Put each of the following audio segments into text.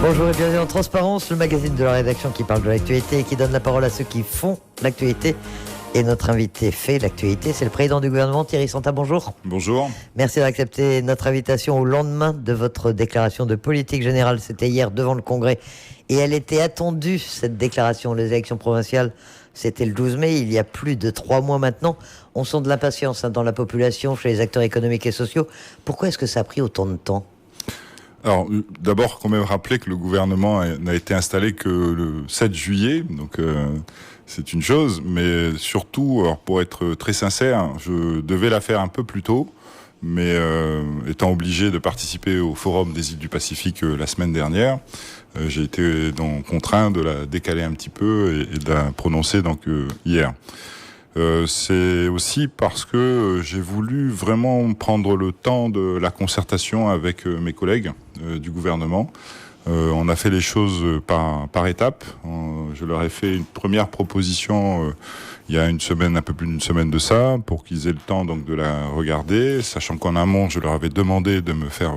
Bonjour et bienvenue en Transparence, le magazine de la rédaction qui parle de l'actualité et qui donne la parole à ceux qui font l'actualité. Et notre invité fait l'actualité, c'est le président du gouvernement, Thierry Santa. Bonjour. Bonjour. Merci d'accepter notre invitation au lendemain de votre déclaration de politique générale. C'était hier devant le Congrès et elle était attendue, cette déclaration. Les élections provinciales, c'était le 12 mai, il y a plus de 3 mois maintenant. On sent de l'impatience dans la population, chez les acteurs économiques et sociaux. Pourquoi est-ce que ça a pris autant de temps ? Alors, d'abord, quand même rappeler que le gouvernement n'a été installé que le 7 juillet, donc c'est une chose, mais surtout, alors, pour être très sincère, je devais la faire un peu plus tôt, mais étant obligé de participer au Forum des îles du Pacifique la semaine dernière, j'ai été donc contraint de la décaler un petit peu et de la prononcer donc hier. C'est aussi parce que j'ai voulu vraiment prendre le temps de la concertation avec mes collègues du gouvernement. On a fait les choses par étapes. Je leur ai fait une première proposition il y a une semaine, un peu plus d'une semaine de ça, pour qu'ils aient le temps donc de la regarder, sachant qu'en amont, je leur avais demandé de me faire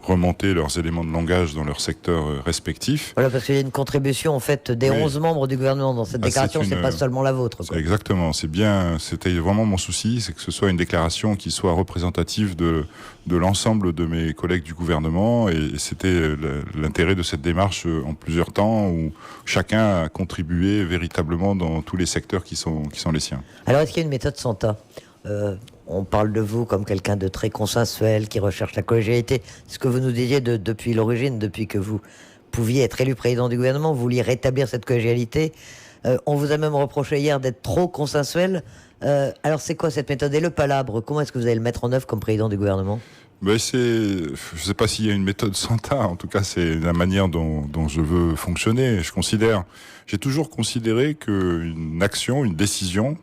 remonter leurs éléments de langage dans leur secteur respectif. Voilà, parce qu'il y a une contribution en fait des 11 membres du gouvernement dans cette déclaration, c'est pas seulement la vôtre, quoi. Exactement, c'est bien, c'était vraiment mon souci, c'est que ce soit une déclaration qui soit représentative de l'ensemble de mes collègues du gouvernement, et c'était l'intérêt de cette démarche en plusieurs temps, où chacun a contribué véritablement dans tous les secteurs qui sont les siens. Alors, est-ce qu'il y a une méthode Santa ? On parle de vous comme quelqu'un de très consensuel, qui recherche la collégialité. Ce que vous nous disiez depuis l'origine, depuis que vous pouviez être élu président du gouvernement, vous vouliez rétablir cette collégialité. On vous a même reproché hier d'être trop consensuel. Alors, c'est quoi cette méthode ? Et le palabre, comment est-ce que vous allez le mettre en œuvre comme président du gouvernement ? Je ne sais pas s'il y a une méthode Santa, en tout cas c'est la manière dont je veux fonctionner. J'ai toujours considéré qu'une action, une décision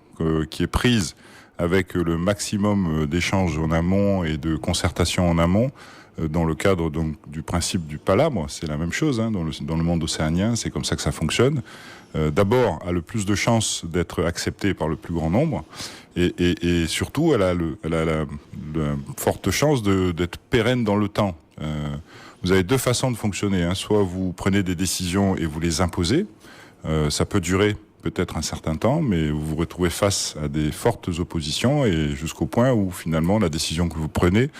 qui est prise avec le maximum d'échanges en amont et de concertation en amont, dans le cadre donc du principe du palabre, c'est la même chose dans le monde océanien, c'est comme ça que ça fonctionne. D'abord, a le plus de chances d'être acceptée par le plus grand nombre, et surtout, elle a la forte chance d'être pérenne dans le temps. Vous avez deux façons de fonctionner, soit vous prenez des décisions et vous les imposez, ça peut durer peut-être un certain temps, mais vous vous retrouvez face à des fortes oppositions, et jusqu'au point où finalement la décision que vous prenez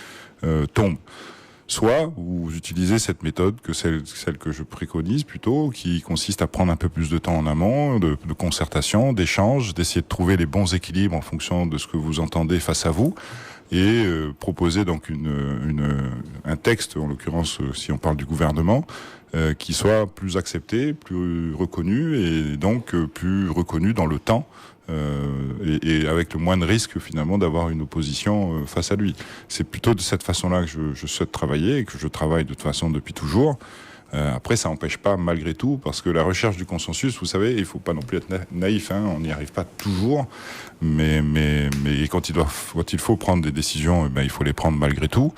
tombe. Soit vous utilisez cette méthode, celle que je préconise plutôt, qui consiste à prendre un peu plus de temps en amont, de concertation, d'échange, d'essayer de trouver les bons équilibres en fonction de ce que vous entendez face à vous, et proposer donc un texte, en l'occurrence si on parle du gouvernement, qui soit plus accepté, plus reconnu, et donc plus reconnu dans le temps, et avec le moins de risque finalement d'avoir une opposition face à lui. C'est plutôt de cette façon-là que je souhaite travailler, et que je travaille de toute façon depuis toujours. Après, ça n'empêche pas, malgré tout, parce que la recherche du consensus, vous savez, il ne faut pas non plus être naïf, on n'y arrive pas toujours, mais quand il faut prendre des décisions, il faut les prendre malgré tout.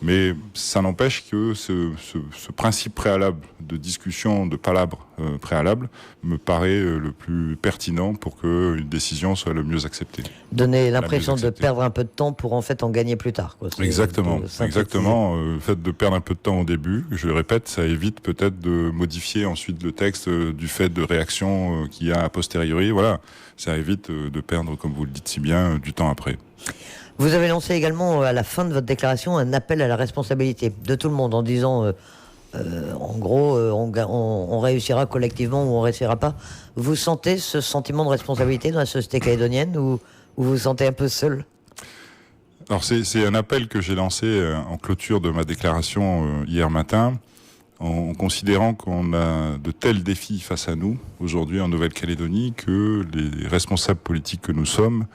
Mais ça n'empêche que ce principe préalable de discussion, de palabre préalable, me paraît le plus pertinent pour qu'une décision soit le mieux acceptée. Donner l'impression de perdre un peu de temps pour en fait en gagner plus tard, quoi. Exactement. Le fait de perdre un peu de temps au début, je le répète, ça évite peut-être de modifier ensuite le texte du fait de réactions qu'il y a a posteriori. Voilà, ça évite de perdre, comme vous le dites si bien, du temps après. Vous avez lancé également, à la fin de votre déclaration, un appel à la responsabilité de tout le monde en disant, en gros, on réussira collectivement ou on ne réussira pas. Vous sentez ce sentiment de responsabilité dans la société calédonienne, ou vous vous sentez un peu seul ? Alors c'est un appel que j'ai lancé en clôture de ma déclaration hier matin, en considérant qu'on a de tels défis face à nous aujourd'hui en Nouvelle-Calédonie que les responsables politiques que nous sommes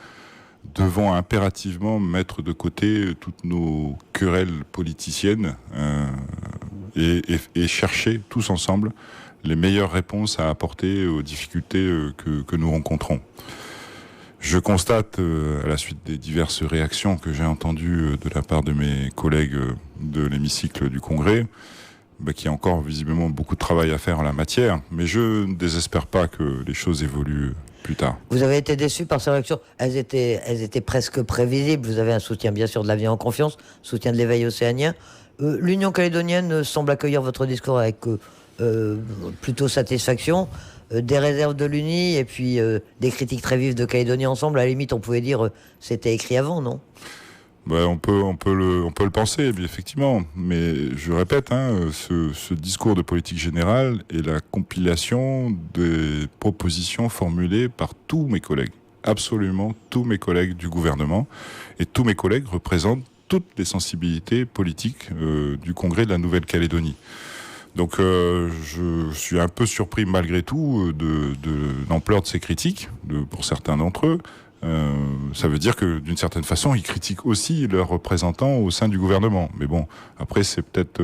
devons impérativement mettre de côté toutes nos querelles politiciennes et chercher tous ensemble les meilleures réponses à apporter aux difficultés que nous rencontrons. Je constate, à la suite des diverses réactions que j'ai entendues de la part de mes collègues de l'hémicycle du Congrès, qu'il y a encore visiblement beaucoup de travail à faire en la matière, mais je ne désespère pas que les choses évoluent plus tard. Vous avez été déçu par ces réactions ? Elles étaient presque prévisibles. Vous avez un soutien bien sûr de l'avenir en confiance, soutien de l'éveil océanien. L'Union calédonienne semble accueillir votre discours avec plutôt satisfaction. Des réserves de l'Uni et puis des critiques très vives de Calédonie Ensemble. À la limite, on pouvait dire c'était écrit avant, non? Ben, on peut le penser, effectivement. Mais je répète, ce discours de politique générale est la compilation des propositions formulées par tous mes collègues. Absolument tous mes collègues du gouvernement. Et tous mes collègues représentent toutes les politiques du Congrès de la Nouvelle-Calédonie. Donc je suis un peu surpris malgré tout de l'ampleur de ces critiques, pour certains d'entre eux. Ça veut dire que d'une certaine façon, ils critiquent aussi leurs représentants au sein du gouvernement. Mais bon, après c'est peut-être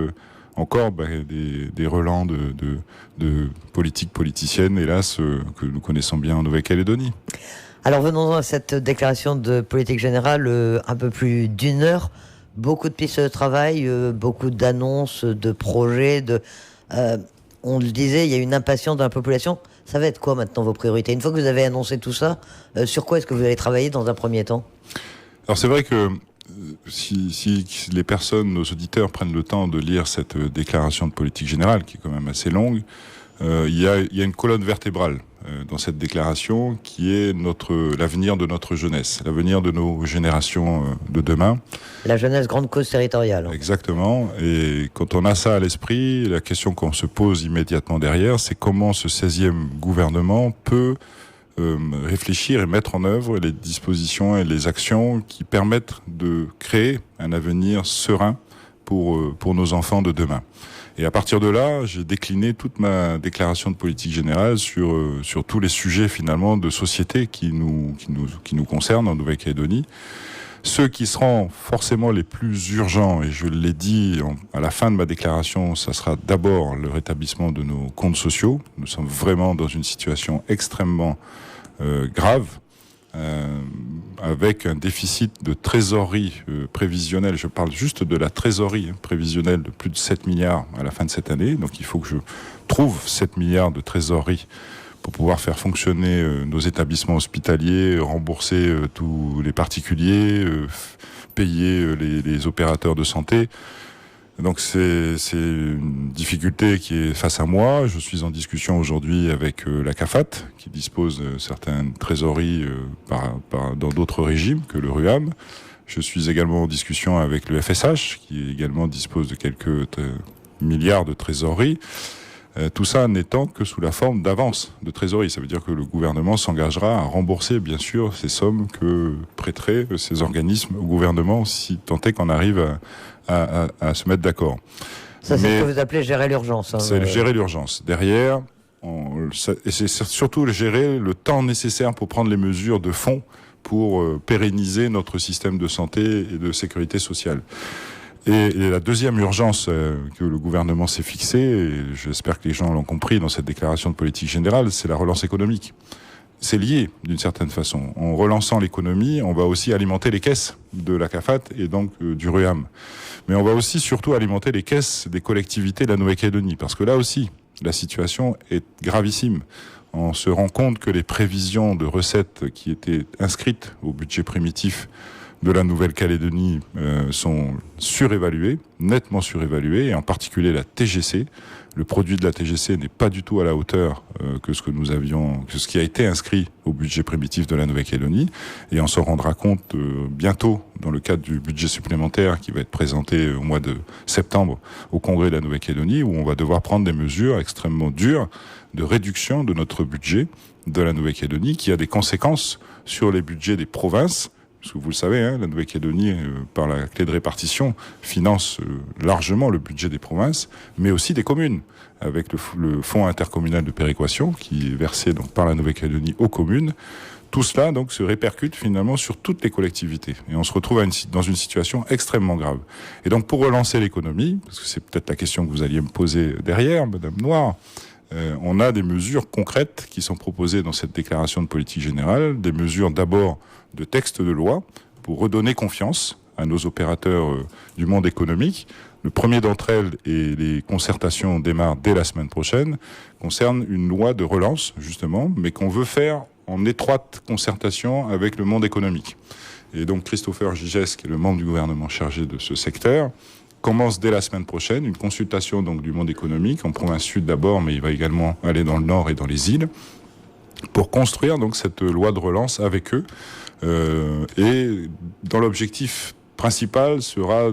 encore des relents de politique politicienne, hélas, que nous connaissons bien en Nouvelle-Calédonie. Alors venons-en à cette déclaration de politique générale, un peu plus d'une heure. Beaucoup de pistes de travail, beaucoup d'annonces, de projets. On le disait, il y a une impatience de la population. Ça va être quoi maintenant vos priorités? Une fois que vous avez annoncé tout ça, sur quoi est-ce que vous allez travailler dans un premier temps? Alors c'est vrai que si les personnes, nos auditeurs prennent le temps de lire cette déclaration de politique générale, qui est quand même assez longue, il y a une colonne vertébrale dans cette déclaration qui est l'avenir de notre jeunesse, l'avenir de nos générations de demain. La jeunesse, grande cause territoriale. Exactement. Et quand on a ça à l'esprit, la question qu'on se pose immédiatement derrière, c'est comment ce 16e gouvernement peut réfléchir et mettre en œuvre les dispositions et les actions qui permettent de créer un avenir serein pour nos enfants de demain. Et à partir de là, j'ai décliné toute ma déclaration de politique générale sur tous les sujets finalement de société qui nous concernent en Nouvelle-Calédonie. Ceux qui seront forcément les plus urgents, et je l'ai dit à la fin de ma déclaration, ça sera d'abord le rétablissement de nos comptes sociaux. Nous sommes vraiment dans une situation extrêmement grave, avec un déficit de trésorerie prévisionnelle. Je parle juste de la trésorerie prévisionnelle de plus de 7 milliards à la fin de cette année. Donc il faut que je trouve 7 milliards de trésorerie pour pouvoir faire fonctionner nos établissements hospitaliers, rembourser tous les particuliers, payer les opérateurs de santé. Donc c'est une difficulté qui est face à moi. Je suis en discussion aujourd'hui avec la CAFAT, qui dispose de certaines trésoreries dans d'autres régimes que le RUAM. Je suis également en discussion avec le FSH, qui également dispose de quelques milliards de trésorerie. Tout ça n'étant que sous la forme d'avance de trésorerie. Ça veut dire que le gouvernement s'engagera à rembourser, bien sûr, ces sommes que prêteraient ces organismes au gouvernement, si tant est qu'on arrive à se mettre d'accord. Ça, c'est ce que vous appelez gérer l'urgence. C'est gérer l'urgence. Derrière, et c'est surtout gérer le temps nécessaire pour prendre les mesures de fond pour pérenniser notre système de santé et de sécurité sociale. Et la deuxième urgence que le gouvernement s'est fixée, et j'espère que les gens l'ont compris dans cette déclaration de politique générale, c'est la relance économique. C'est lié d'une certaine façon. En relançant l'économie, on va aussi alimenter les caisses de la CAFAT et donc du RUAM. Mais on va aussi surtout alimenter les caisses des collectivités de la Nouvelle-Calédonie, parce que là aussi, la situation est gravissime. On se rend compte que les prévisions de recettes qui étaient inscrites au budget primitif de la Nouvelle-Calédonie sont surévaluées, nettement surévaluées, et en particulier la TGC. Le produit de la TGC n'est pas du tout à la hauteur que ce qui a été inscrit au budget primitif de la Nouvelle-Calédonie, et on s'en rendra compte bientôt dans le cadre du budget supplémentaire qui va être présenté au mois de septembre au Congrès de la Nouvelle-Calédonie, où on va devoir prendre des mesures extrêmement dures de réduction de notre budget de la Nouvelle-Calédonie, qui a des conséquences sur les budgets des provinces. Parce que vous le savez, la Nouvelle-Calédonie, par la clé de répartition, finance largement le budget des provinces, mais aussi des communes, avec le fonds intercommunal de péréquation, qui est versé donc par la Nouvelle-Calédonie aux communes. Tout cela donc se répercute finalement sur toutes les collectivités. Et on se retrouve dans une situation extrêmement grave. Et donc pour relancer l'économie, parce que c'est peut-être la question que vous alliez me poser derrière, Madame Noire, on a des mesures concrètes qui sont proposées dans cette déclaration de politique générale, des mesures d'abord de textes de loi pour redonner confiance à nos opérateurs du monde économique. Le premier d'entre elles, et les concertations démarrent dès la semaine prochaine, concerne une loi de relance, justement, mais qu'on veut faire en étroite concertation avec le monde économique. Et donc Christopher Gigès, qui est le membre du gouvernement chargé de ce secteur, commence dès la semaine prochaine une consultation donc du monde économique, en province sud d'abord, mais il va également aller dans le nord et dans les îles, pour construire donc cette loi de relance avec eux. Et dont l'objectif principal sera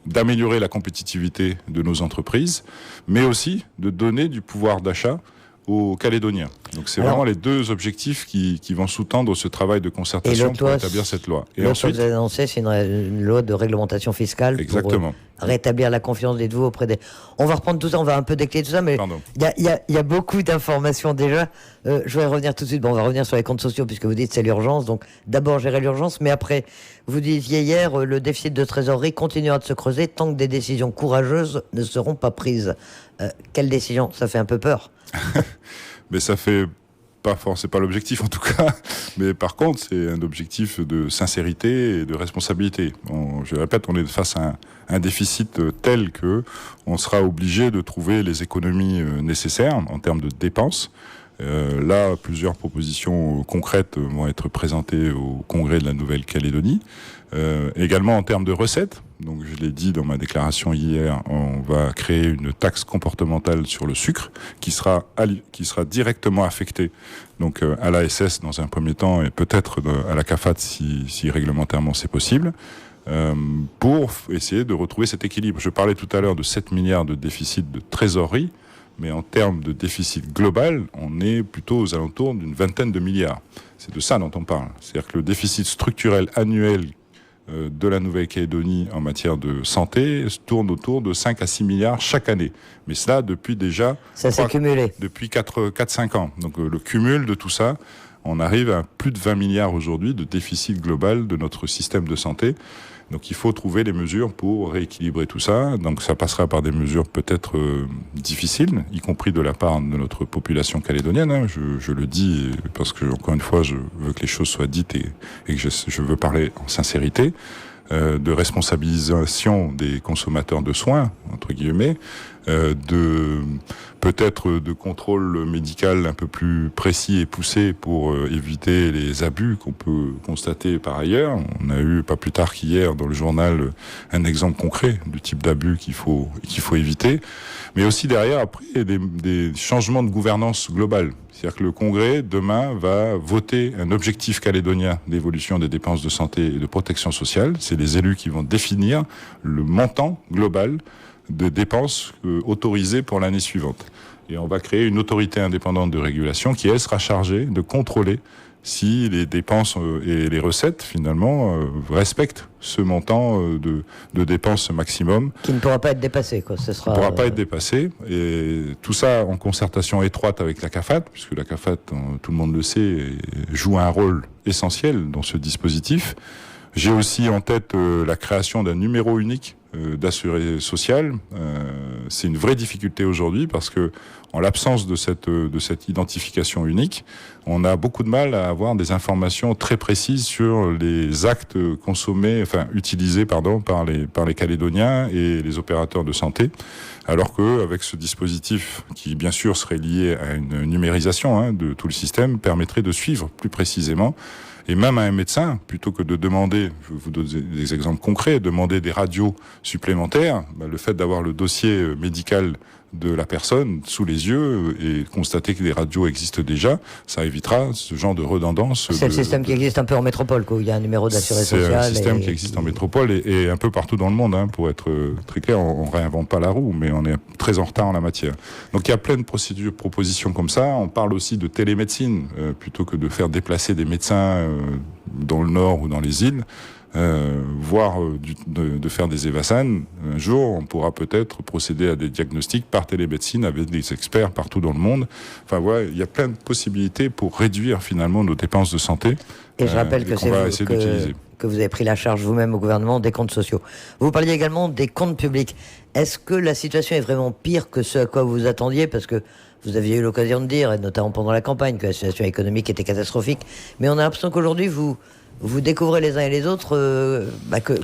d'améliorer la compétitivité de nos entreprises, mais aussi de donner du pouvoir d'achat aux Calédoniens. Donc c'est vraiment les deux objectifs qui vont sous-tendre ce travail de concertation pour établir cette loi. Et ensuite, vous avez annoncé, c'est une loi de réglementation fiscale. Exactement. Pour rétablir la confiance, dites-vous, auprès des... On va reprendre tout ça, on va un peu décliner tout ça, mais il y a beaucoup d'informations déjà. Je vais revenir tout de suite. Bon, on va revenir sur les comptes sociaux, puisque vous dites que c'est l'urgence. Donc d'abord gérer l'urgence, mais après, vous disiez hier, le déficit de trésorerie continuera de se creuser tant que des décisions courageuses ne seront pas prises. Quelle décision ? Ça fait un peu peur. Mais ça fait pas forcément, c'est pas l'objectif en tout cas, mais par contre c'est un objectif de sincérité et de responsabilité. Je répète, on est face à un déficit tel que on sera obligé de trouver les économies nécessaires en termes de dépenses. Là, plusieurs propositions concrètes vont être présentées au Congrès de la Nouvelle-Calédonie. Également en termes de recettes, donc je l'ai dit dans ma déclaration hier, on va créer une taxe comportementale sur le sucre qui sera directement affectée donc à l'ASS dans un premier temps et peut-être à la CAFAT si réglementairement c'est possible. Pour essayer de retrouver cet équilibre. Je parlais tout à l'heure de 7 milliards de déficit de trésorerie, mais en termes de déficit global, on est plutôt aux alentours d'une vingtaine de milliards. C'est de ça dont on parle. C'est-à-dire que le déficit structurel annuel de la Nouvelle-Calédonie en matière de santé tourne autour de 5 à 6 milliards chaque année. Mais cela depuis déjà... Ça s'est cumulé. Depuis 4-5 ans. Donc le cumul de tout ça, on arrive à plus de 20 milliards aujourd'hui de déficit global de notre système de santé. Donc il faut trouver les mesures pour rééquilibrer tout ça. Donc ça passera par des mesures peut-être difficiles, y compris de la part de notre population calédonienne. Hein. Je le dis parce que, encore une fois, je veux que les choses soient dites et que je veux parler en sincérité. De responsabilisation des consommateurs de soins, entre guillemets, de peut-être de contrôle médical un peu plus précis et poussé pour éviter les abus qu'on peut constater par ailleurs. On a eu pas plus tard qu'hier dans le journal un exemple concret du type d'abus qu'il faut éviter, mais aussi derrière après des changements de gouvernance globale. C'est-à-dire que le Congrès, demain, va voter un objectif calédonien d'évolution des dépenses de santé et de protection sociale. C'est les élus qui vont définir le montant global de dépenses autorisées pour l'année suivante. Et on va créer une autorité indépendante de régulation qui, elle, sera chargée de contrôler si les dépenses et les recettes, finalement, respectent ce montant de dépenses maximum. Qui ne pourra pas être dépassé, quoi. Ce sera... ne pourra pas être dépassé. Et tout ça en concertation étroite avec la CAFAT, puisque la CAFAT, tout le monde le sait, joue un rôle essentiel dans ce dispositif. J'ai aussi en tête la création d'un numéro unique d'assuré social. C'est une vraie difficulté aujourd'hui parce que, en l'absence de cette identification unique, on a beaucoup de mal à avoir des informations très précises sur les actes utilisés par les Calédoniens et les opérateurs de santé. Alors que, avec ce dispositif, qui bien sûr serait lié à une numérisation de tout le système, permettrait de suivre plus précisément. Et même à un médecin, plutôt que de demander, je vous donne des exemples concrets, demander des radios supplémentaires, le fait d'avoir le dossier médical de la personne sous les yeux et constater que des radios existent déjà, ça évitera ce genre de redondance. C'est le système qui existe un peu en métropole, quoi, où il y a un numéro d'assuré social. C'est un système qui existe en métropole et un peu partout dans le monde, pour être très clair. On réinvente pas la roue, mais on est très en retard en la matière. Donc il y a plein de procédures, propositions comme ça. On parle aussi de télémédecine, plutôt que de faire déplacer des médecins dans le nord ou dans les îles. Voire de faire des évasans. Un jour, on pourra peut-être procéder à des diagnostics par télémédecine avec des experts partout dans le monde. Enfin voilà, il y a plein de possibilités pour réduire finalement nos dépenses de santé. Et je rappelle que c'est vous que vous avez pris la charge vous-même au gouvernement des comptes sociaux. Vous parliez également des comptes publics. Est-ce que la situation est vraiment pire que ce à quoi vous attendiez ? Parce que vous aviez eu l'occasion de dire, et notamment pendant la campagne, que la situation économique était catastrophique. Mais on a l'impression qu'aujourd'hui, vous découvrez les uns et les autres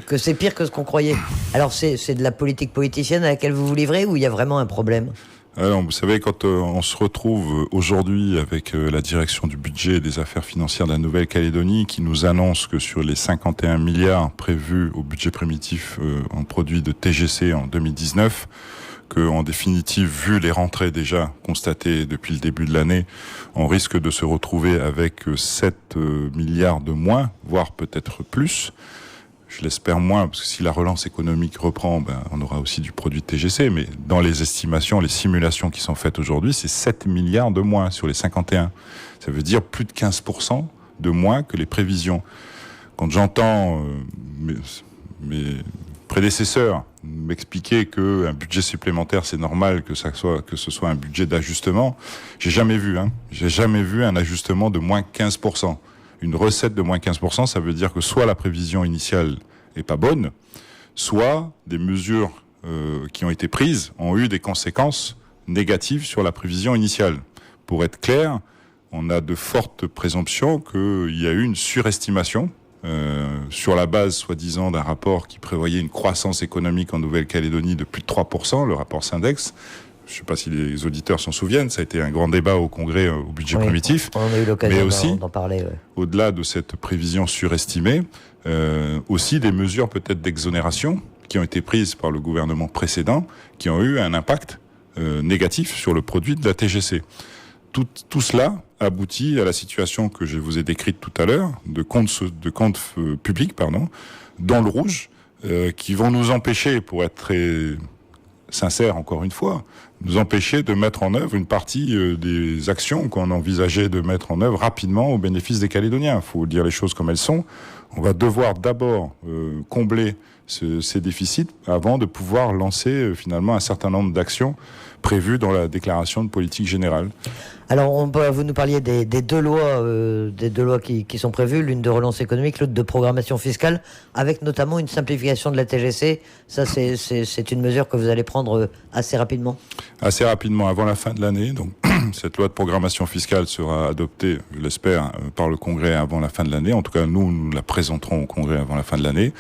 que c'est pire que ce qu'on croyait. Alors c'est de la politique politicienne à laquelle vous vous livrez ou il y a vraiment un problème ? Alors, vous savez, quand on se retrouve aujourd'hui avec la direction du budget et des affaires financières de la Nouvelle-Calédonie qui nous annonce que sur les 51 milliards prévus au budget primitif en produits de TGC en 2019, que, en définitive, vu les rentrées déjà constatées depuis le début de l'année, on risque de se retrouver avec 7 milliards de moins, voire peut-être plus. Je l'espère moins, parce que si la relance économique reprend, on aura aussi du produit de TGC, mais dans les estimations, les simulations qui sont faites aujourd'hui, c'est 7 milliards de moins sur les 51. Ça veut dire plus de 15% de moins que les prévisions. Quand j'entends mes prédécesseurs m'expliquer qu'un budget supplémentaire, c'est normal que ce soit un budget d'ajustement, j'ai jamais vu un ajustement de moins 15%. Une recette de moins 15%, ça veut dire que soit la prévision initiale est pas bonne, soit des mesures qui ont été prises ont eu des conséquences négatives sur la prévision initiale. Pour être clair, on a de fortes présomptions qu'il y a eu une surestimation sur la base, soi-disant, d'un rapport qui prévoyait une croissance économique en Nouvelle-Calédonie de plus de 3%, le rapport Syndex. Je ne sais pas si les auditeurs s'en souviennent, ça a été un grand débat au Congrès au budget primitif. On a eu l'occasion d'en parler. Ouais. Au-delà de cette prévision surestimée, aussi des mesures peut-être d'exonération qui ont été prises par le gouvernement précédent, qui ont eu un impact négatif sur le produit de la TGC. Tout cela aboutit à la situation que je vous ai décrite tout à l'heure, de comptes publics, dans le rouge, qui vont nous empêcher, pour être très sincère encore une fois, nous empêcher de mettre en œuvre une partie des actions qu'on envisageait de mettre en œuvre rapidement au bénéfice des Calédoniens. Il faut dire les choses comme elles sont. On va devoir d'abord combler ces déficits avant de pouvoir lancer finalement un certain nombre d'actions prévues dans la déclaration de politique générale. Alors, vous nous parliez des deux lois qui sont prévues, l'une de relance économique, l'autre de programmation fiscale, avec notamment une simplification de la TGC. Ça, c'est une mesure que vous allez prendre assez rapidement. Assez rapidement, avant la fin de l'année. Donc, cette loi de programmation fiscale sera adoptée, je l'espère, par le Congrès avant la fin de l'année. En tout cas, nous la présenterons au Congrès avant la fin de l'année,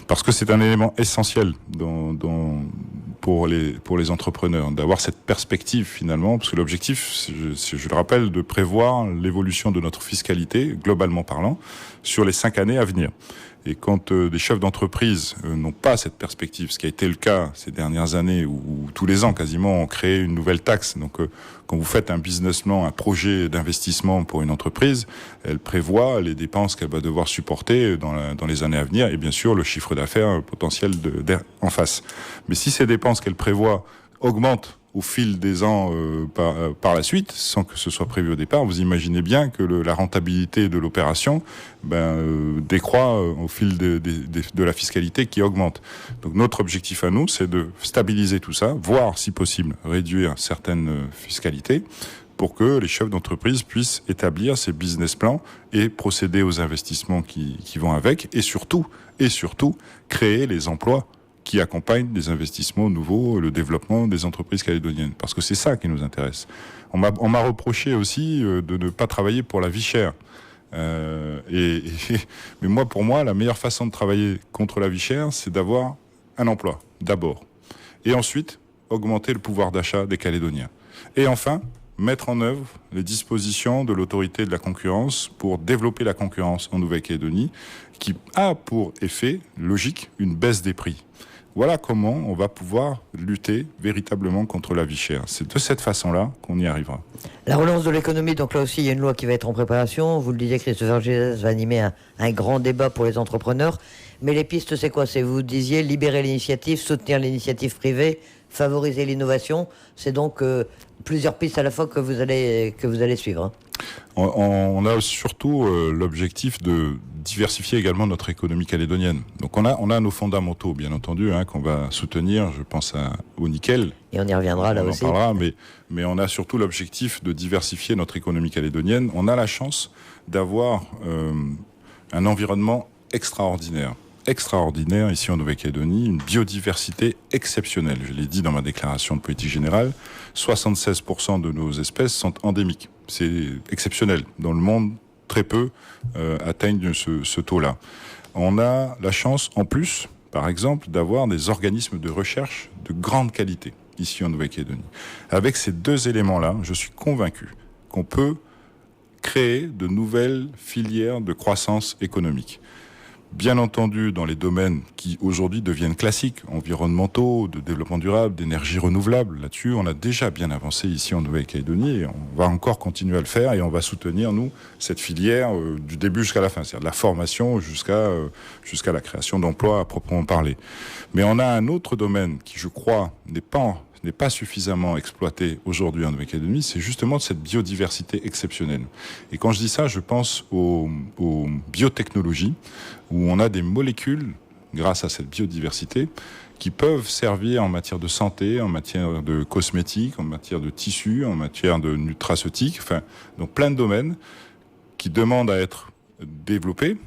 parce que c'est un élément essentiel pour les entrepreneurs, d'avoir cette perspective finalement, parce que l'objectif, je le rappelle, de prévoir l'évolution de notre fiscalité, globalement parlant, sur les 5 années à venir. Et quand des chefs d'entreprise n'ont pas cette perspective, ce qui a été le cas ces dernières années, où tous les ans quasiment on crée une nouvelle taxe. Donc quand vous faites un business plan, un projet d'investissement pour une entreprise, elle prévoit les dépenses qu'elle va devoir supporter dans les années à venir, et bien sûr le chiffre d'affaires potentiel en face. Mais si ces dépenses qu'elle prévoit augmentent au fil des ans par la suite, sans que ce soit prévu au départ, vous imaginez bien que la rentabilité de l'opération décroît au fil de la fiscalité qui augmente. Donc notre objectif à nous, c'est de stabiliser tout ça, voire si possible réduire certaines fiscalités, pour que les chefs d'entreprise puissent établir ces business plans et procéder aux investissements qui vont avec, et surtout créer les emplois qui accompagne des investissements nouveaux, le développement des entreprises calédoniennes. Parce que c'est ça qui nous intéresse. On m'a reproché aussi de ne pas travailler pour la vie chère. Mais pour moi, la meilleure façon de travailler contre la vie chère, c'est d'avoir un emploi, d'abord. Et ensuite, augmenter le pouvoir d'achat des Calédoniens. Et enfin, mettre en œuvre les dispositions de l'autorité de la concurrence pour développer la concurrence en Nouvelle-Calédonie, qui a pour effet logique une baisse des prix. Voilà comment on va pouvoir lutter véritablement contre la vie chère. C'est de cette façon-là qu'on y arrivera. La relance de l'économie, donc là aussi, il y a une loi qui va être en préparation. Vous le disiez, Christopher Gézès va animer un grand débat pour les entrepreneurs. Mais les pistes, c'est quoi ? C'est, vous disiez, libérer l'initiative, soutenir l'initiative privée, favoriser l'innovation. C'est donc plusieurs pistes à la fois que vous allez suivre. Hein. On a surtout l'objectif de diversifier également notre économie calédonienne. Donc on a nos fondamentaux, bien entendu, qu'on va soutenir. Je pense au nickel. Et on y reviendra là aussi. On en parlera, mais on a surtout l'objectif de diversifier notre économie calédonienne. On a la chance d'avoir un environnement extraordinaire ici en Nouvelle-Calédonie, une biodiversité exceptionnelle. Je l'ai dit dans ma déclaration de politique générale, 76% de nos espèces sont endémiques. C'est exceptionnel. Dans le monde, très peu atteignent ce taux-là. On a la chance, en plus, par exemple, d'avoir des organismes de recherche de grande qualité. ici en Nouvelle-Calédonie. Avec ces deux éléments-là, je suis convaincu qu'on peut créer de nouvelles filières de croissance économique. Bien entendu, dans les domaines qui aujourd'hui deviennent classiques, environnementaux, de développement durable, d'énergie renouvelable, là-dessus, on a déjà bien avancé ici en Nouvelle-Calédonie et on va encore continuer à le faire et on va soutenir, nous, cette filière du début jusqu'à la fin, c'est-à-dire de la formation jusqu'à la création d'emplois à proprement parler. Mais on a un autre domaine qui, je crois, n'est pas suffisamment exploité aujourd'hui en Nouvelle-Calédonie, c'est justement cette biodiversité exceptionnelle. Et quand je dis ça, je pense aux biotechnologies, où on a des molécules, grâce à cette biodiversité, qui peuvent servir en matière de santé, en matière de cosmétiques, en matière de tissus, en matière de nutraceutiques, enfin, dans plein de domaines qui demandent à être développer,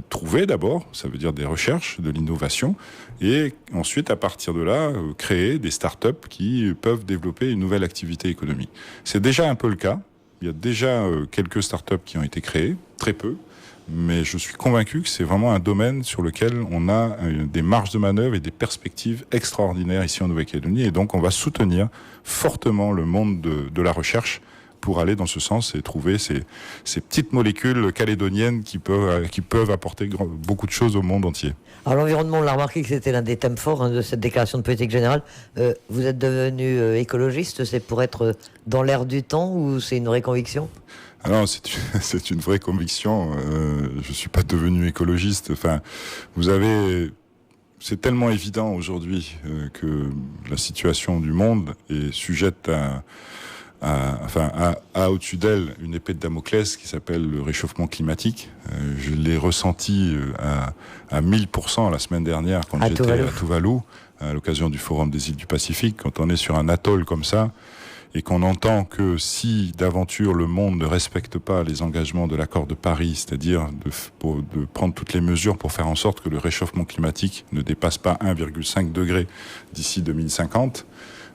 trouver d'abord, ça veut dire des recherches, de l'innovation, et ensuite à partir de là, créer des startups qui peuvent développer une nouvelle activité économique. C'est déjà un peu le cas, il y a déjà quelques startups qui ont été créées, très peu, mais je suis convaincu que c'est vraiment un domaine sur lequel on a des marges de manœuvre et des perspectives extraordinaires ici en Nouvelle-Calédonie, et donc on va soutenir fortement le monde de la recherche pour aller dans ce sens et trouver ces petites molécules calédoniennes qui peuvent apporter beaucoup de choses au monde entier. Alors l'environnement, on l'a remarqué que c'était l'un des thèmes forts de cette déclaration de politique générale. Vous êtes devenu écologiste, c'est pour être dans l'air du temps ou c'est une vraie conviction ? Alors c'est une vraie conviction. Je suis pas devenu écologiste. Enfin, c'est tellement évident aujourd'hui que la situation du monde est sujette à au-dessus d'elle une épée de Damoclès qui s'appelle le réchauffement climatique. Je l'ai ressenti à 1000% la semaine dernière quand j'étais à Tuvalu, à l'occasion du Forum des îles du Pacifique. Quand on est sur un atoll comme ça et qu'on entend que si d'aventure le monde ne respecte pas les engagements de l'accord de Paris, c'est-à-dire de prendre toutes les mesures pour faire en sorte que le réchauffement climatique ne dépasse pas 1,5 degré d'ici 2050,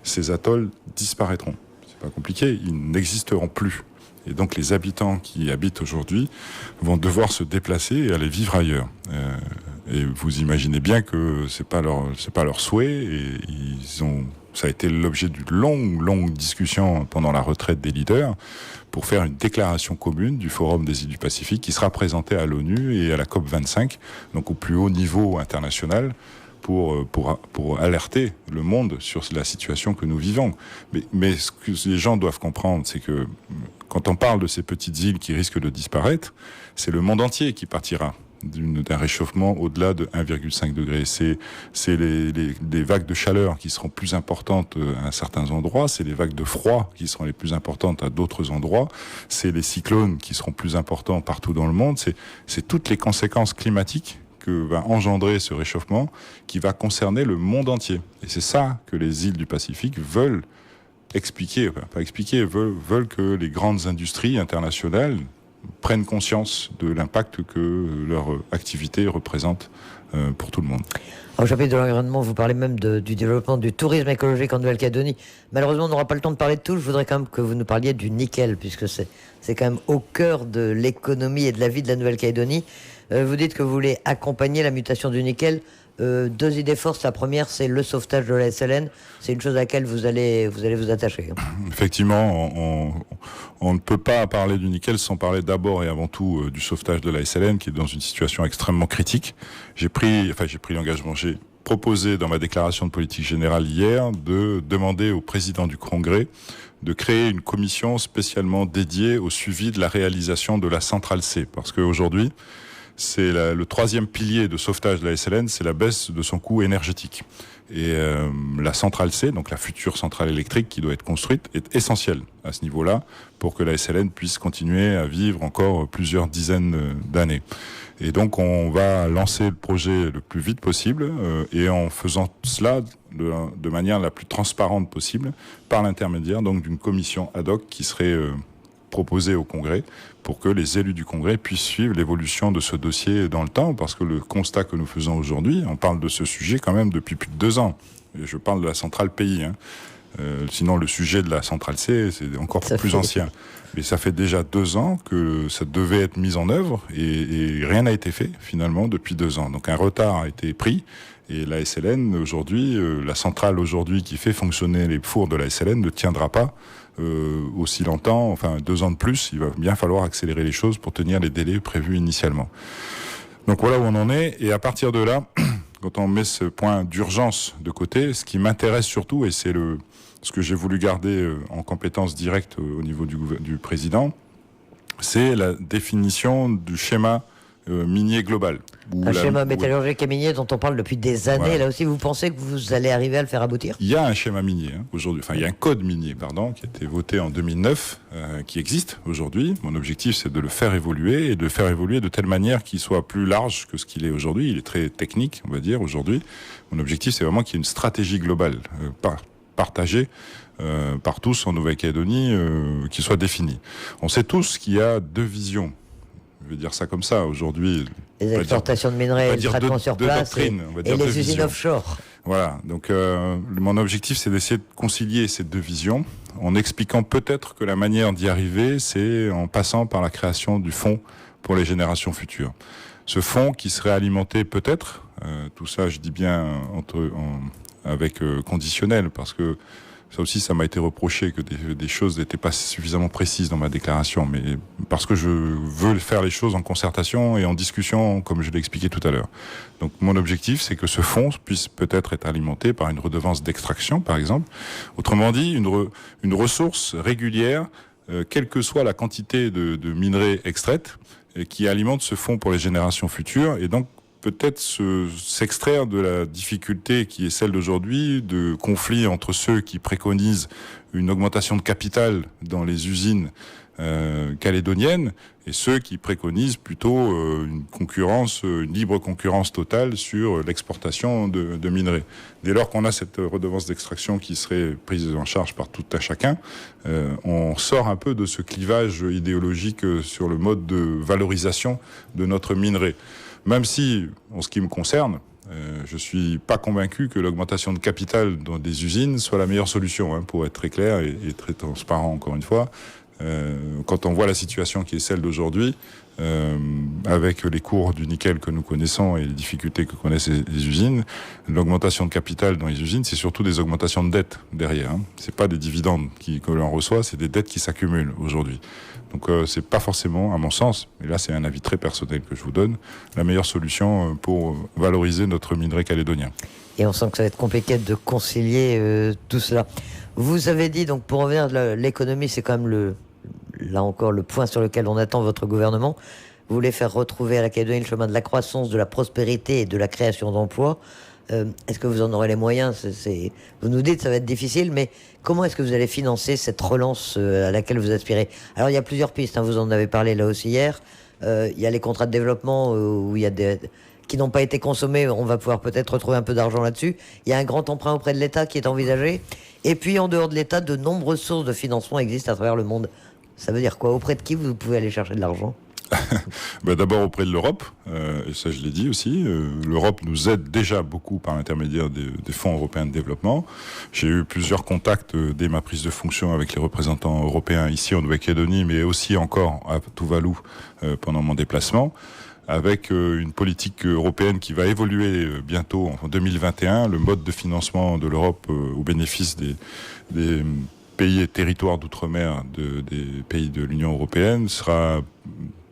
ces atolls disparaîtront. Pas compliqué, ils n'existeront plus. Et donc les habitants qui habitent aujourd'hui vont devoir se déplacer et aller vivre ailleurs. Et vous imaginez bien que c'est pas leur souhait. Et ça a été l'objet d'une longue discussion pendant la retraite des leaders pour faire une déclaration commune du Forum des îles du Pacifique qui sera présentée à l'ONU et à la COP25, donc au plus haut niveau international, pour alerter le monde sur la situation que nous vivons. Mais ce que les gens doivent comprendre, c'est que quand on parle de ces petites îles qui risquent de disparaître, c'est le monde entier qui partira d'un réchauffement au-delà de 1,5 degré. C'est les vagues de chaleur qui seront plus importantes à certains endroits, c'est les vagues de froid qui seront les plus importantes à d'autres endroits, c'est les cyclones qui seront plus importants partout dans le monde, c'est toutes les conséquences climatiques que va engendrer ce réchauffement qui va concerner le monde entier. Et c'est ça que les îles du Pacifique veulent expliquer, veulent que les grandes industries internationales prennent conscience de l'impact que leur activité représente pour tout le monde. Au chapitre de l'environnement, vous parlez même du développement du tourisme écologique en Nouvelle-Calédonie. Malheureusement, on n'aura pas le temps de parler de tout. Je voudrais quand même que vous nous parliez du nickel, puisque c'est quand même au cœur de l'économie et de la vie de la Nouvelle-Calédonie. Vous dites que vous voulez accompagner la mutation du nickel. Deux idées fortes. La première, c'est le sauvetage de la SLN. C'est une chose à laquelle vous allez vous attacher. Effectivement, on ne peut pas parler du nickel sans parler d'abord et avant tout du sauvetage de la SLN, qui est dans une situation extrêmement critique. J'ai pris l'engagement. J'ai proposé dans ma déclaration de politique générale hier de demander au président du Congrès de créer une commission spécialement dédiée au suivi de la réalisation de la centrale C, parce qu'aujourd'hui, c'est le troisième pilier de sauvetage de la SLN, c'est la baisse de son coût énergétique. Et la centrale C, donc la future centrale électrique qui doit être construite, est essentielle à ce niveau-là pour que la SLN puisse continuer à vivre encore plusieurs dizaines d'années. Et donc on va lancer le projet le plus vite possible et en faisant cela de manière la plus transparente possible par l'intermédiaire donc d'une commission ad hoc qui serait proposé au Congrès pour que les élus du Congrès puissent suivre l'évolution de ce dossier dans le temps, parce que le constat que nous faisons aujourd'hui, on parle de ce sujet quand même depuis plus de 2 ans. Et je parle de la centrale pays. Sinon, le sujet de la centrale C, c'est encore plus ancien. Mais ça fait déjà 2 ans que ça devait être mis en œuvre et rien n'a été fait finalement depuis 2 ans. Donc un retard a été pris et la SLN aujourd'hui, la centrale aujourd'hui qui fait fonctionner les fours de la SLN ne tiendra pas aussi longtemps. Enfin 2 ans de plus, il va bien falloir accélérer les choses pour tenir les délais prévus initialement. Donc voilà où on en est et à partir de là, quand on met ce point d'urgence de côté, ce qui m'intéresse surtout et c'est ce que j'ai voulu garder en compétence directe au niveau du président, c'est la définition du schéma minier global. Un schéma métallurgique et minier dont on parle depuis des années. Voilà. Là aussi, vous pensez que vous allez arriver à le faire aboutir ? Il y a un schéma minier aujourd'hui, enfin il y a un code minier, qui a été voté en 2009, qui existe aujourd'hui. Mon objectif, c'est de le faire évoluer et de le faire évoluer de telle manière qu'il soit plus large que ce qu'il est aujourd'hui. Il est très technique, on va dire, aujourd'hui. Mon objectif, c'est vraiment qu'il y ait une stratégie globale partagée par tous en Nouvelle-Calédonie qui soit définie. On sait tous qu'il y a 2 visions. Je vais dire ça comme ça aujourd'hui. Les exportations de minerais, le traitement sur place et les usines offshore. Voilà, donc mon objectif c'est d'essayer de concilier ces 2 visions en expliquant peut-être que la manière d'y arriver c'est en passant par la création du fonds pour les générations futures. Ce fonds qui serait alimenté peut-être, tout ça je dis bien avec conditionnel parce que ça aussi, ça m'a été reproché que des choses n'étaient pas suffisamment précises dans ma déclaration, mais parce que je veux faire les choses en concertation et en discussion, comme je l'ai expliqué tout à l'heure. Donc, mon objectif, c'est que ce fonds puisse peut-être être alimenté par une redevance d'extraction, par exemple. Autrement dit, une ressource régulière, quelle que soit la quantité de minerais extraites, qui alimente ce fonds pour les générations futures, et donc peut-être s'extraire de la difficulté qui est celle d'aujourd'hui, de conflit entre ceux qui préconisent une augmentation de capital dans les usines calédoniennes et ceux qui préconisent plutôt une libre concurrence totale sur l'exportation de minerais. Dès lors qu'on a cette redevance d'extraction qui serait prise en charge par tout un chacun, on sort un peu de ce clivage idéologique sur le mode de valorisation de notre minerai. Même si, en ce qui me concerne, je suis pas convaincu que l'augmentation de capital dans des usines soit la meilleure solution, pour être très clair et très transparent encore une fois. Quand on voit la situation qui est celle d'aujourd'hui, avec les cours du nickel que nous connaissons et les difficultés que connaissent les usines, l'augmentation de capital dans les usines, c'est surtout des augmentations de dettes derrière. C'est pas des dividendes que l'on reçoit, c'est des dettes qui s'accumulent aujourd'hui. Donc c'est pas forcément, à mon sens, et là c'est un avis très personnel que je vous donne, la meilleure solution pour valoriser notre minerai calédonien. Et on sent que ça va être compliqué de concilier tout cela. Vous avez dit, donc pour revenir de l'économie, c'est quand même là encore le point sur lequel on attend votre gouvernement. Vous voulez faire retrouver à la Calédonie le chemin de la croissance, de la prospérité et de la création d'emplois. Est-ce que vous en aurez les moyens ? Vous nous dites que ça va être difficile, mais comment est-ce que vous allez financer cette relance à laquelle vous aspirez ? Alors il y a plusieurs pistes, vous en avez parlé là aussi hier. Il y a les contrats de développement où il y a qui n'ont pas été consommés, on va pouvoir peut-être retrouver un peu d'argent là-dessus. Il y a un grand emprunt auprès de l'État qui est envisagé. Et puis en dehors de l'État, de nombreuses sources de financement existent à travers le monde. Ça veut dire quoi ? Auprès de qui vous pouvez aller chercher de l'argent ? D'abord auprès de l'Europe, et ça je l'ai dit aussi, l'Europe nous aide déjà beaucoup par l'intermédiaire des fonds européens de développement. J'ai eu plusieurs contacts dès ma prise de fonction avec les représentants européens ici en Nouvelle-Calédonie, mais aussi encore à Tuvalu pendant mon déplacement, avec une politique européenne qui va évoluer bientôt en 2021, le mode de financement de l'Europe au bénéfice des pays et territoires d'outre-mer des pays de l'Union européenne sera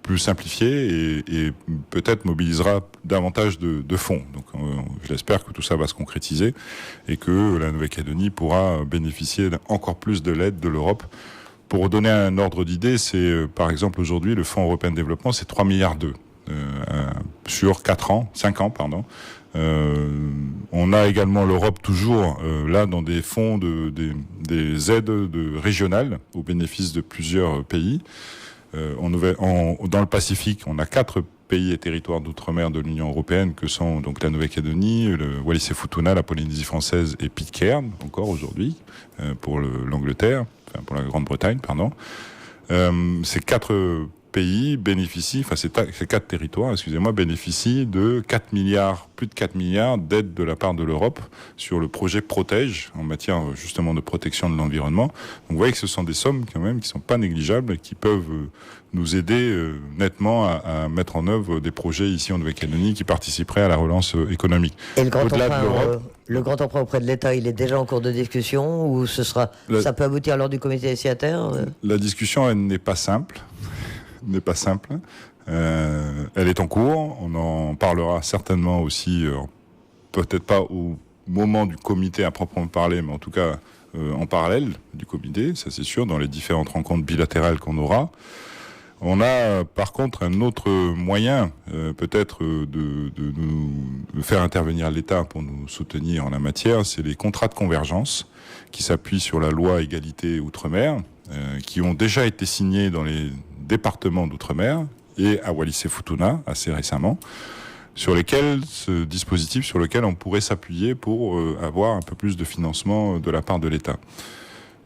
plus simplifié et peut-être mobilisera davantage de fonds. Donc je l'espère que tout ça va se concrétiser et que la Nouvelle-Calédonie pourra bénéficier encore plus de l'aide de l'Europe. Pour donner un ordre d'idée, c'est par exemple aujourd'hui le Fonds européen de développement, c'est 3,2 milliards sur 5 ans. On a également l'Europe toujours là dans des fonds des aides régionales au bénéfice de plusieurs pays. Dans le Pacifique, on a 4 pays et territoires d'outre-mer de l'Union européenne que sont donc la Nouvelle-Calédonie, le Wallis et Futuna, la Polynésie française et Pitcairn, encore aujourd'hui, pour l'Angleterre, pour la Grande-Bretagne, pardon. Ces 4 pays bénéficient, enfin ces 4 territoires, excusez-moi, bénéficient de 4 milliards, plus de 4 milliards d'aides de la part de l'Europe sur le projet Protège, en matière justement de protection de l'environnement. Donc vous voyez que ce sont des sommes quand même qui sont pas négligeables et qui peuvent nous aider nettement à mettre en œuvre des projets ici en Nouvelle-Calédonie qui participeraient à la relance économique. Et le grand emprunt auprès de l'État, il est déjà en cours de discussion ou ça peut aboutir lors du comité des signataires La discussion, elle n'est pas simple. Elle est en cours. On en parlera certainement aussi, peut-être pas au moment du comité à proprement parler, mais en tout cas en parallèle du comité, ça c'est sûr, dans les différentes rencontres bilatérales qu'on aura. On a par contre un autre moyen, peut-être de faire intervenir l'État pour nous soutenir en la matière, c'est les contrats de convergence qui s'appuient sur la loi égalité outre-mer, qui ont déjà été signés dans les départements d'outre-mer et à Wallis-et-Futuna assez récemment, sur lequel on pourrait s'appuyer pour avoir un peu plus de financement de la part de l'État.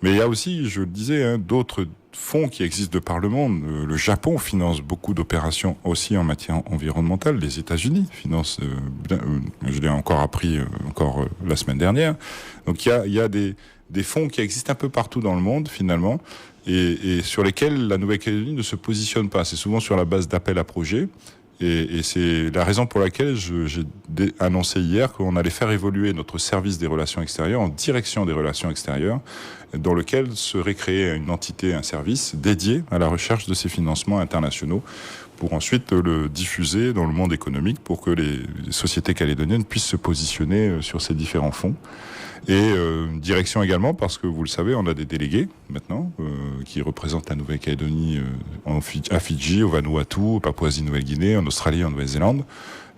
Mais il y a aussi, je le disais, d'autres fonds qui existent de par le monde. Le Japon finance beaucoup d'opérations aussi en matière environnementale. Les États-Unis financent, je l'ai encore appris la semaine dernière. Donc il y a des fonds qui existent un peu partout dans le monde finalement et sur lesquels la Nouvelle-Calédonie ne se positionne pas. C'est souvent sur la base d'appels à projets. Et c'est la raison pour laquelle j'ai annoncé hier qu'on allait faire évoluer notre service des relations extérieures en direction des relations extérieures, dans lequel serait créée une entité, un service dédié à la recherche de ces financements internationaux, pour ensuite le diffuser dans le monde économique pour que les sociétés calédoniennes puissent se positionner sur ces différents fonds. Et une direction également parce que vous le savez, on a des délégués maintenant qui représentent la Nouvelle-Calédonie à Fidji, au Vanuatu, au Papouasie-Nouvelle-Guinée, en Australie, en Nouvelle-Zélande.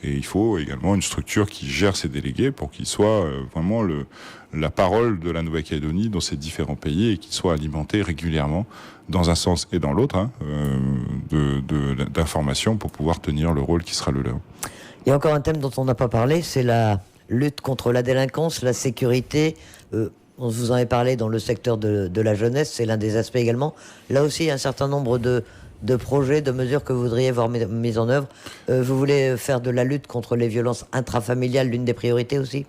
Et il faut également une structure qui gère ces délégués pour qu'ils soient vraiment la parole de la Nouvelle-Calédonie dans ces différents pays et qu'ils soient alimentés régulièrement dans un sens et dans l'autre d'informations pour pouvoir tenir le rôle qui sera le leur. Il y a encore un thème dont on n'a pas parlé, c'est la lutte contre la délinquance, la sécurité. On vous en avait parlé dans le secteur de la jeunesse, c'est l'un des aspects également. Là aussi, il y a un certain nombre de projets, de mesures que vous voudriez voir mises en œuvre. Vous voulez faire de la lutte contre les violences intrafamiliales l'une des priorités aussi ?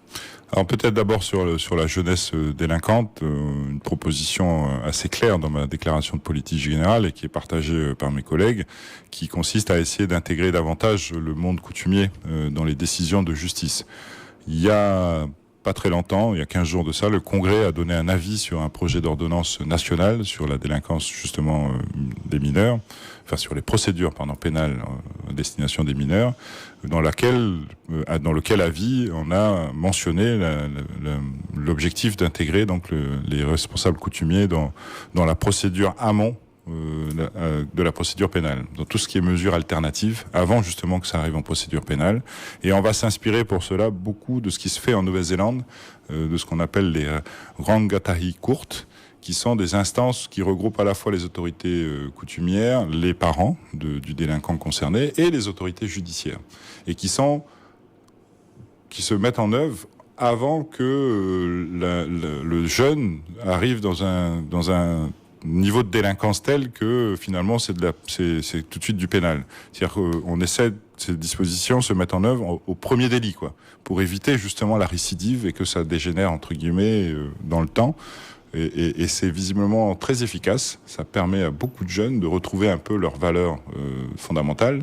Alors peut-être d'abord sur la jeunesse délinquante, une proposition assez claire dans ma déclaration de politique générale et qui est partagée par mes collègues, qui consiste à essayer d'intégrer davantage le monde coutumier dans les décisions de justice. Il y a pas très longtemps, il y a 15 jours de ça, le Congrès a donné un avis sur un projet d'ordonnance nationale sur la délinquance justement des mineurs, enfin sur les procédures pénales à destination des mineurs, dans lequel avis on a mentionné l'objectif d'intégrer donc les responsables coutumiers dans la procédure amont de la procédure pénale, dans tout ce qui est mesures alternatives, avant justement que ça arrive en procédure pénale. Et on va s'inspirer pour cela beaucoup de ce qui se fait en Nouvelle-Zélande, de ce qu'on appelle les rangatahi courtes, qui sont des instances qui regroupent à la fois les autorités coutumières, les parents du délinquant concerné et les autorités judiciaires, et qui se mettent en œuvre avant que le jeune arrive dans un niveau de délinquance tel que finalement c'est tout de suite du pénal. C'est-à-dire qu'on essaie, ces dispositions se mettent en œuvre au premier délit, pour éviter justement la récidive et que ça dégénère entre guillemets dans le temps. Et c'est visiblement très efficace. Ça permet à beaucoup de jeunes de retrouver un peu leurs valeurs fondamentales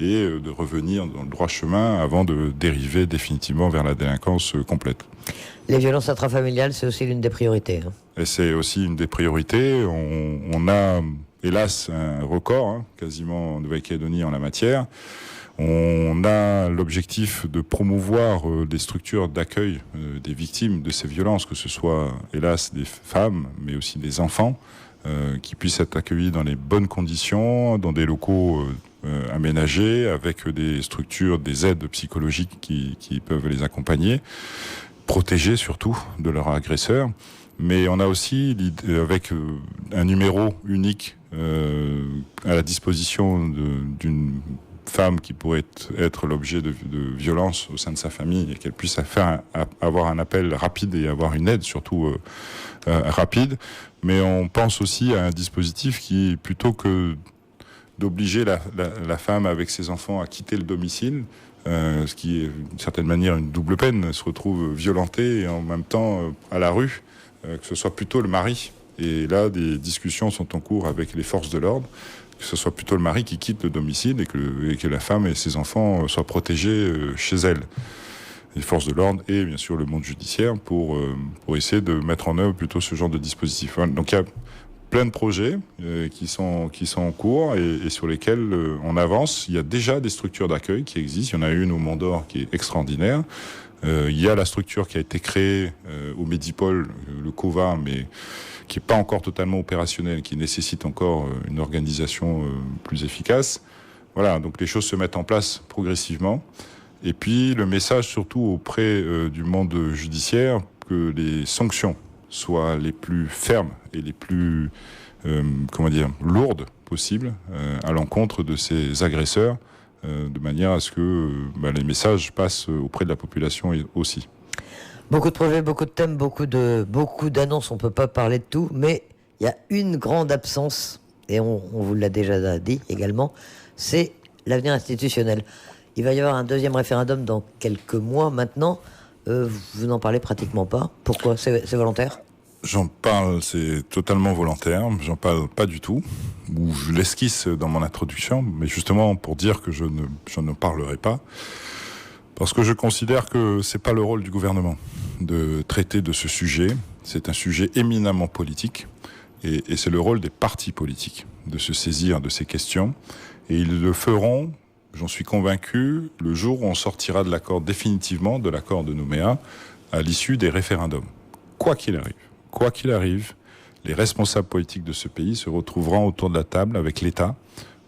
et de revenir dans le droit chemin avant de dériver définitivement vers la délinquance complète. Les violences intrafamiliales, c'est aussi l'une des priorités. Et c'est aussi une des priorités. On a, hélas, un record, quasiment en Nouvelle-Calédonie en la matière. On a l'objectif de promouvoir des structures d'accueil des victimes de ces violences, que ce soit, hélas, des femmes, mais aussi des enfants, qui puissent être accueillis dans les bonnes conditions, dans des locaux aménagés, avec des structures, des aides psychologiques qui peuvent les accompagner, protégés surtout de leurs agresseurs. Mais on a aussi, avec un numéro unique à la disposition d'une femme qui pourrait être l'objet de violences au sein de sa famille et qu'elle puisse avoir un appel rapide et avoir une aide surtout rapide. Mais on pense aussi à un dispositif qui, plutôt que d'obliger la femme avec ses enfants à quitter le domicile, ce qui est d'une certaine manière une double peine, elle se retrouve violentée et en même temps à la rue, que ce soit plutôt le mari. Et là, des discussions sont en cours avec les forces de l'ordre, que ce soit plutôt le mari qui quitte le domicile et que la femme et ses enfants soient protégés chez elle. Les forces de l'ordre et bien sûr le monde judiciaire pour essayer de mettre en œuvre plutôt ce genre de dispositif. Donc il y a plein de projets qui sont en cours et sur lesquels on avance. Il y a déjà des structures d'accueil qui existent. Il y en a une au Mont d'Or qui est extraordinaire. Il y a la structure qui a été créée au Médipôle, le COVA, mais qui n'est pas encore totalement opérationnelle, qui nécessite encore une organisation plus efficace. Voilà, donc les choses se mettent en place progressivement. Et puis le message surtout auprès du monde judiciaire que les sanctions soient les plus fermes et les plus lourdes possibles à l'encontre de ces agresseurs, de manière à ce que les messages passent auprès de la population aussi. Beaucoup de projets, beaucoup de thèmes, beaucoup d'annonces. On ne peut pas parler de tout, mais il y a une grande absence, et on vous l'a déjà dit également, c'est l'avenir institutionnel. Il va y avoir un deuxième référendum dans quelques mois maintenant. Vous n'en parlez pratiquement pas. Pourquoi ? C'est volontaire ? J'en parle, c'est totalement volontaire. J'en parle pas du tout. Ou je l'esquisse dans mon introduction, mais justement pour dire que je ne parlerai pas. Parce que je considère que c'est pas le rôle du gouvernement de traiter de ce sujet. C'est un sujet éminemment politique. Et c'est le rôle des partis politiques de se saisir de ces questions. Et ils le feront, j'en suis convaincu, le jour où on sortira de l'accord définitivement, de l'accord de Nouméa, à l'issue des référendums. Quoi qu'il arrive, les responsables politiques de ce pays se retrouveront autour de la table avec l'État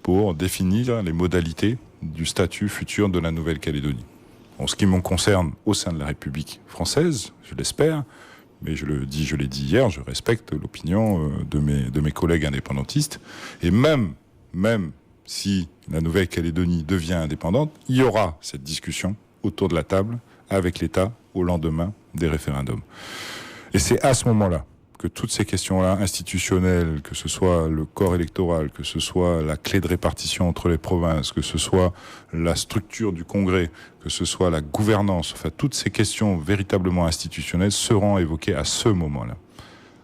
pour définir les modalités du statut futur de la Nouvelle-Calédonie. En ce qui me concerne au sein de la République française, je l'espère, mais je l'ai dit hier, je respecte l'opinion de mes collègues indépendantistes. Et même si la Nouvelle-Calédonie devient indépendante, il y aura cette discussion autour de la table avec l'État au lendemain des référendums. Et c'est à ce moment-là que toutes ces questions-là institutionnelles, que ce soit le corps électoral, que ce soit la clé de répartition entre les provinces, que ce soit la structure du Congrès, que ce soit la gouvernance, enfin toutes ces questions véritablement institutionnelles seront évoquées à ce moment-là.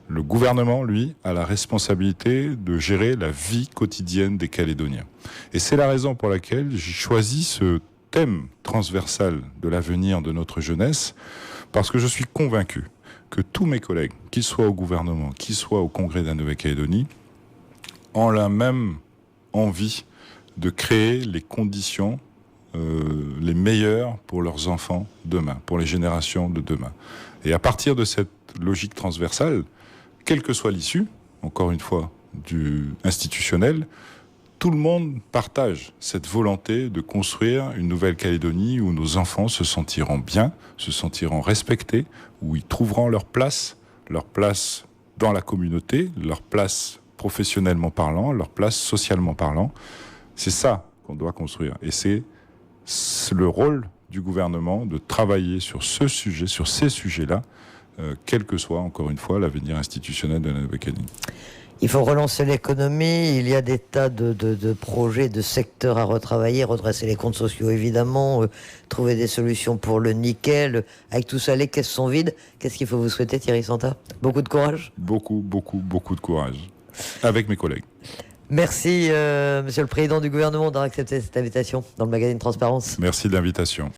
Le gouvernement, lui, a la responsabilité de gérer la vie quotidienne des Calédoniens. Et c'est la raison pour laquelle j'ai choisi ce thème transversal de l'avenir de notre jeunesse, parce que je suis convaincu que tous mes collègues, qu'ils soient au gouvernement, qu'ils soient au Congrès de la Nouvelle-Calédonie, ont la même envie de créer les conditions les meilleures pour leurs enfants demain, pour les générations de demain. Et à partir de cette logique transversale, quelle que soit l'issue, encore une fois, du institutionnel, tout le monde partage cette volonté de construire une Nouvelle-Calédonie où nos enfants se sentiront bien, se sentiront respectés, où ils trouveront leur place dans la communauté, leur place professionnellement parlant, leur place socialement parlant. C'est ça qu'on doit construire. Et c'est le rôle du gouvernement de travailler sur ce sujet, sur ces sujets-là, quel que soit, encore une fois, l'avenir institutionnel de la Nouvelle-Calédonie. Il faut relancer l'économie, il y a des tas de projets, de secteurs à retravailler, redresser les comptes sociaux évidemment, trouver des solutions pour le nickel. Avec tout ça, les caisses sont vides. Qu'est-ce qu'il faut vous souhaiter, Thierry Santa ? Beaucoup de courage ? Beaucoup de courage. Avec mes collègues. Merci, Monsieur le Président du gouvernement, d'avoir accepté cette invitation dans le magazine Transparence. Merci de l'invitation.